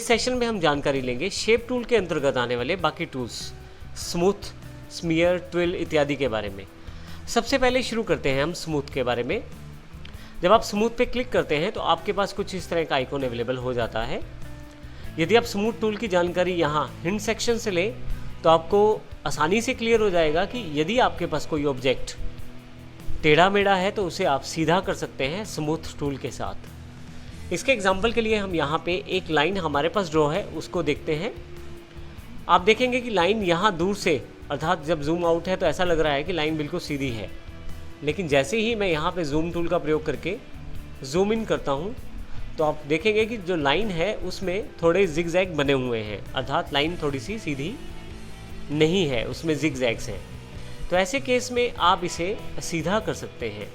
इस सेशन में हम जानकारी लेंगे शेप टूल के अंतर्गत आने वाले बाकी टूल्स, स्मूथ, स्मीयर, ट्विल इत्यादि के बारे में। सबसे पहले शुरू करते हैं हम स्मूथ के बारे में। जब आप स्मूथ पे क्लिक करते हैं तो आपके पास कुछ इस तरह का आइकॉन अवेलेबल हो जाता है। यदि आप स्मूथ टूल की जानकारी यहाँ हिंट सेक्शन से लें तो आपको आसानी से क्लियर हो जाएगा कि यदि आपके पास कोई ऑब्जेक्ट टेढ़ा मेढ़ा है तो उसे आप सीधा कर सकते हैं स्मूथ टूल के साथ। इसके एग्जाम्पल के लिए हम यहाँ पे एक लाइन हमारे पास ड्रॉ है उसको देखते हैं। आप देखेंगे कि लाइन यहाँ दूर से, अर्थात जब जूम आउट है तो ऐसा लग रहा है कि लाइन बिल्कुल सीधी है, लेकिन जैसे ही मैं यहाँ पे जूम टूल का प्रयोग करके जूम इन करता हूँ तो आप देखेंगे कि जो लाइन है उसमें थोड़े जिगजैग बने हुए हैं, अर्थात लाइन थोड़ी सी सीधी नहीं है, उसमें जिगजैग्स हैं। तो ऐसे केस में आप इसे सीधा कर सकते हैं।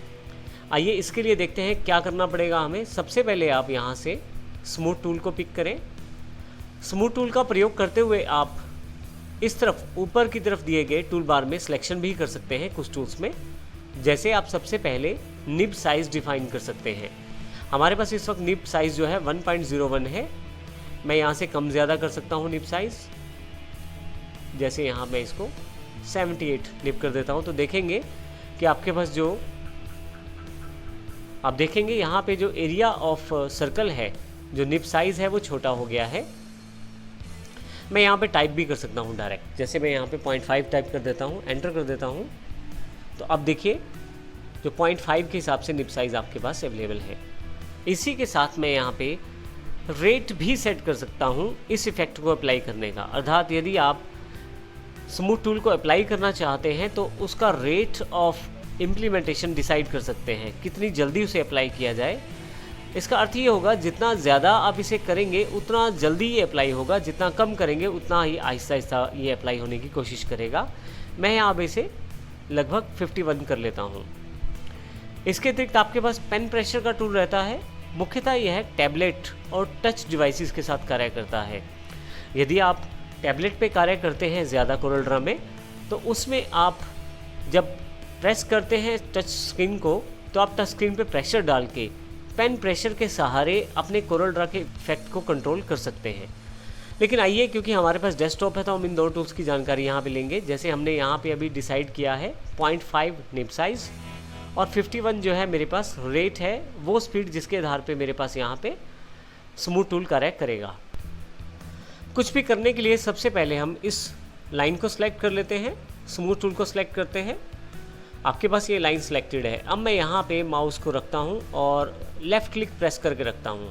आइए इसके लिए देखते हैं क्या करना पड़ेगा हमें। सबसे पहले आप यहाँ से स्मूथ टूल को पिक करें। स्मूथ टूल का प्रयोग करते हुए आप इस तरफ ऊपर की तरफ दिए गए टूल बार में सिलेक्शन भी कर सकते हैं कुछ टूल्स में। जैसे आप सबसे पहले निब साइज़ डिफाइन कर सकते हैं। हमारे पास इस वक्त निब साइज़ जो है 1.01 है। मैं यहाँ से कम ज़्यादा कर सकता हूँ निब साइज़। जैसे यहाँ मैं इसको 78 निब कर देता हूँ तो देखेंगे कि आपके पास जो आप देखेंगे यहाँ पे जो एरिया ऑफ सर्कल है, जो निब साइज़ है वो छोटा हो गया है। मैं यहाँ पे टाइप भी कर सकता हूँ डायरेक्ट। जैसे मैं यहाँ पे 0.5 टाइप कर देता हूँ, एंटर कर देता हूँ, तो अब देखिए जो 0.5 के हिसाब से निब साइज़ आपके पास अवेलेबल है। इसी के साथ मैं यहाँ पे रेट भी सेट कर सकता हूँ इस इफ़ेक्ट को अप्लाई करने का। अर्थात यदि आप स्मूथ टूल को अप्लाई करना चाहते हैं तो उसका रेट ऑफ इम्प्लीमेंटेशन डिसाइड कर सकते हैं, कितनी जल्दी उसे अप्लाई किया जाए। इसका अर्थ ये होगा जितना ज़्यादा आप इसे करेंगे उतना जल्दी ये अप्लाई होगा, जितना कम करेंगे उतना ही आहिस्ता आहिस्ता ये अप्लाई होने की कोशिश करेगा। मैं यहाँ पे इसे लगभग 51 कर लेता हूँ। इसके अतिरिक्त आपके पास पेन प्रेशर का टूल रहता है। मुख्यतः यह है टैबलेट और टच डिवाइसेस के साथ कार्य करता है। यदि आप टैबलेट पे कार्य करते हैं ज़्यादा कोरल ड्रा में, तो उसमें आप जब प्रेस करते हैं टच स्क्रीन को तो आप टच स्क्रीन पे प्रेशर डाल के पेन प्रेशर के सहारे अपने कोरल ड्रा के इफेक्ट को कंट्रोल कर सकते हैं। लेकिन आइए, क्योंकि हमारे पास डेस्कटॉप है तो हम इन दो टूल्स की जानकारी यहाँ पे लेंगे। जैसे हमने यहाँ पे अभी डिसाइड किया है 0.5 निब साइज़ और 51 जो है मेरे पास रेट है, वो स्पीड जिसके आधार पे मेरे पास यहाँ पे स्मूथ टूल कार्य करेगा। कुछ भी करने के लिए सबसे पहले हम इस लाइन को सिलेक्ट कर लेते हैं, स्मूथ टूल को सिलेक्ट करते हैं। आपके पास ये लाइन सिलेक्टेड है। अब मैं यहाँ पे माउस को रखता हूँ और लेफ़्ट क्लिक प्रेस करके रखता हूँ।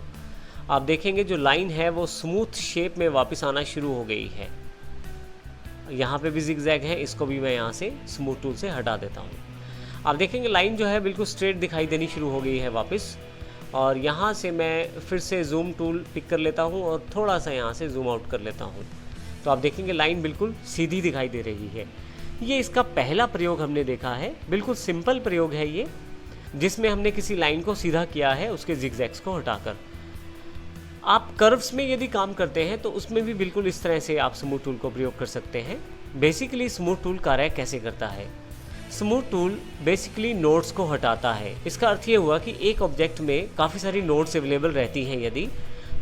आप देखेंगे जो लाइन है वो स्मूथ शेप में वापस आना शुरू हो गई है। यहाँ पे भी जिगजैग है, इसको भी मैं यहाँ से स्मूथ टूल से हटा देता हूँ। आप देखेंगे लाइन जो है बिल्कुल स्ट्रेट दिखाई देनी शुरू हो गई है वापस। और यहाँ से मैं फिर से जूम टूल पिक कर लेता हूँ और थोड़ा सा यहाँ से जूम आउट कर लेता हूँ, तो आप देखेंगे लाइन बिल्कुल सीधी दिखाई दे रही है। ये इसका पहला प्रयोग हमने देखा है। बिल्कुल सिंपल प्रयोग है ये, जिसमें हमने किसी लाइन को सीधा किया है उसके जिगजैग्स को हटाकर। आप कर्व्स में यदि काम करते हैं तो उसमें भी बिल्कुल इस तरह से आप स्मूथ टूल को प्रयोग कर सकते हैं। बेसिकली स्मूथ टूल कार्य कैसे करता है? स्मूथ टूल बेसिकली नोड्स को हटाता है। इसका अर्थ ये हुआ कि एक ऑब्जेक्ट में काफ़ी सारी नोड्स अवेलेबल रहती हैं यदि,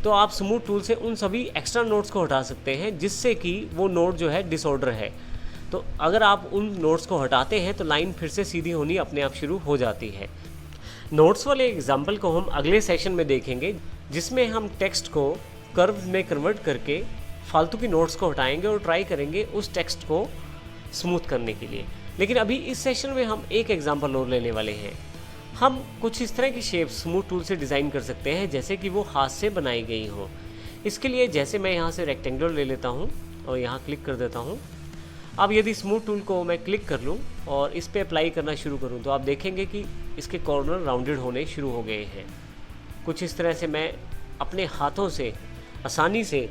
तो आप स्मूथ टूल से उन सभी एक्स्ट्रा नोड्स को हटा सकते हैं जिससे कि वो नोड जो है डिसऑर्डर है। तो अगर आप उन नोड्स को हटाते हैं तो लाइन फिर से सीधी होनी अपने आप शुरू हो जाती है। नोड्स वाले एग्जाम्पल को हम अगले सेशन में देखेंगे, जिसमें हम टेक्स्ट को कर्व में कन्वर्ट करके फालतू की नोड्स को हटाएंगे और ट्राई करेंगे उस टेक्स्ट को स्मूथ करने के लिए। लेकिन अभी इस सेशन में हम एक एग्जाम्पल और लेने वाले हैं। हम कुछ इस तरह की शेप स्मूथ टूल से डिज़ाइन कर सकते हैं जैसे कि वो हाथ से बनाई गई हो। इसके लिए जैसे मैं यहाँ से रेक्टेंगुलर ले लेता हूँ और यहाँ क्लिक कर देता हूँ। अब यदि स्मूथ टूल को मैं क्लिक कर लूँ और इस पर अप्लाई करना शुरू करूँ तो आप देखेंगे कि इसके कॉर्नर राउंडेड होने शुरू हो गए हैं। कुछ इस तरह से मैं अपने हाथों से आसानी से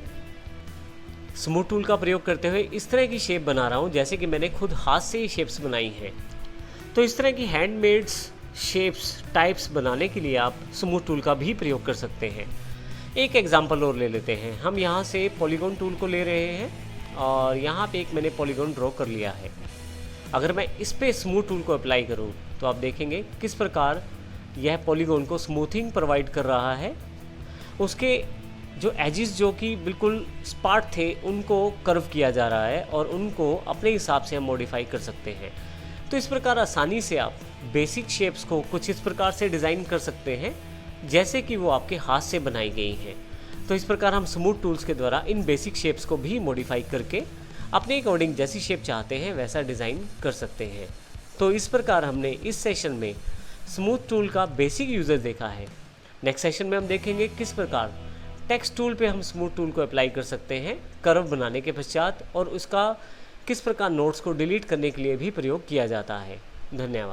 स्मूथ टूल का प्रयोग करते हुए इस तरह की शेप बना रहा हूँ जैसे कि मैंने खुद हाथ से ही शेप्स बनाई हैं। तो इस तरह की हैंडमेड्स शेप्स टाइप्स बनाने के लिए आप स्मूथ टूल का भी प्रयोग कर सकते हैं। एक एग्जांपल और ले लेते हैं। हम यहाँ से पॉलीगॉन टूल को ले रहे हैं और यहाँ पे एक मैंने पॉलीगॉन ड्रॉ कर लिया है। अगर मैं इस पे स्मूथ टूल को अप्लाई करूँ तो आप देखेंगे किस प्रकार यह पॉलीगॉन को स्मूथिंग प्रोवाइड कर रहा है। उसके जो एजिस जो कि बिल्कुल स्पार्ट थे उनको कर्व किया जा रहा है और उनको अपने हिसाब से हम मॉडिफाई कर सकते हैं। तो इस प्रकार आसानी से आप बेसिक शेप्स को कुछ इस प्रकार से डिज़ाइन कर सकते हैं जैसे कि वो आपके हाथ से बनाई गई हैं। तो इस प्रकार हम स्मूथ टूल्स के द्वारा इन बेसिक शेप्स को भी मॉडिफाई करके अपने अकॉर्डिंग जैसी शेप चाहते हैं वैसा डिज़ाइन कर सकते हैं। तो इस प्रकार हमने इस सेशन में स्मूथ टूल का बेसिक यूज़र देखा है। नेक्स्ट सेशन में हम देखेंगे किस प्रकार टेक्स्ट टूल पे हम स्मूथ टूल को अप्लाई कर सकते हैं कर्व बनाने के पश्चात, और उसका किस प्रकार नोट्स को डिलीट करने के लिए भी प्रयोग किया जाता है। धन्यवाद।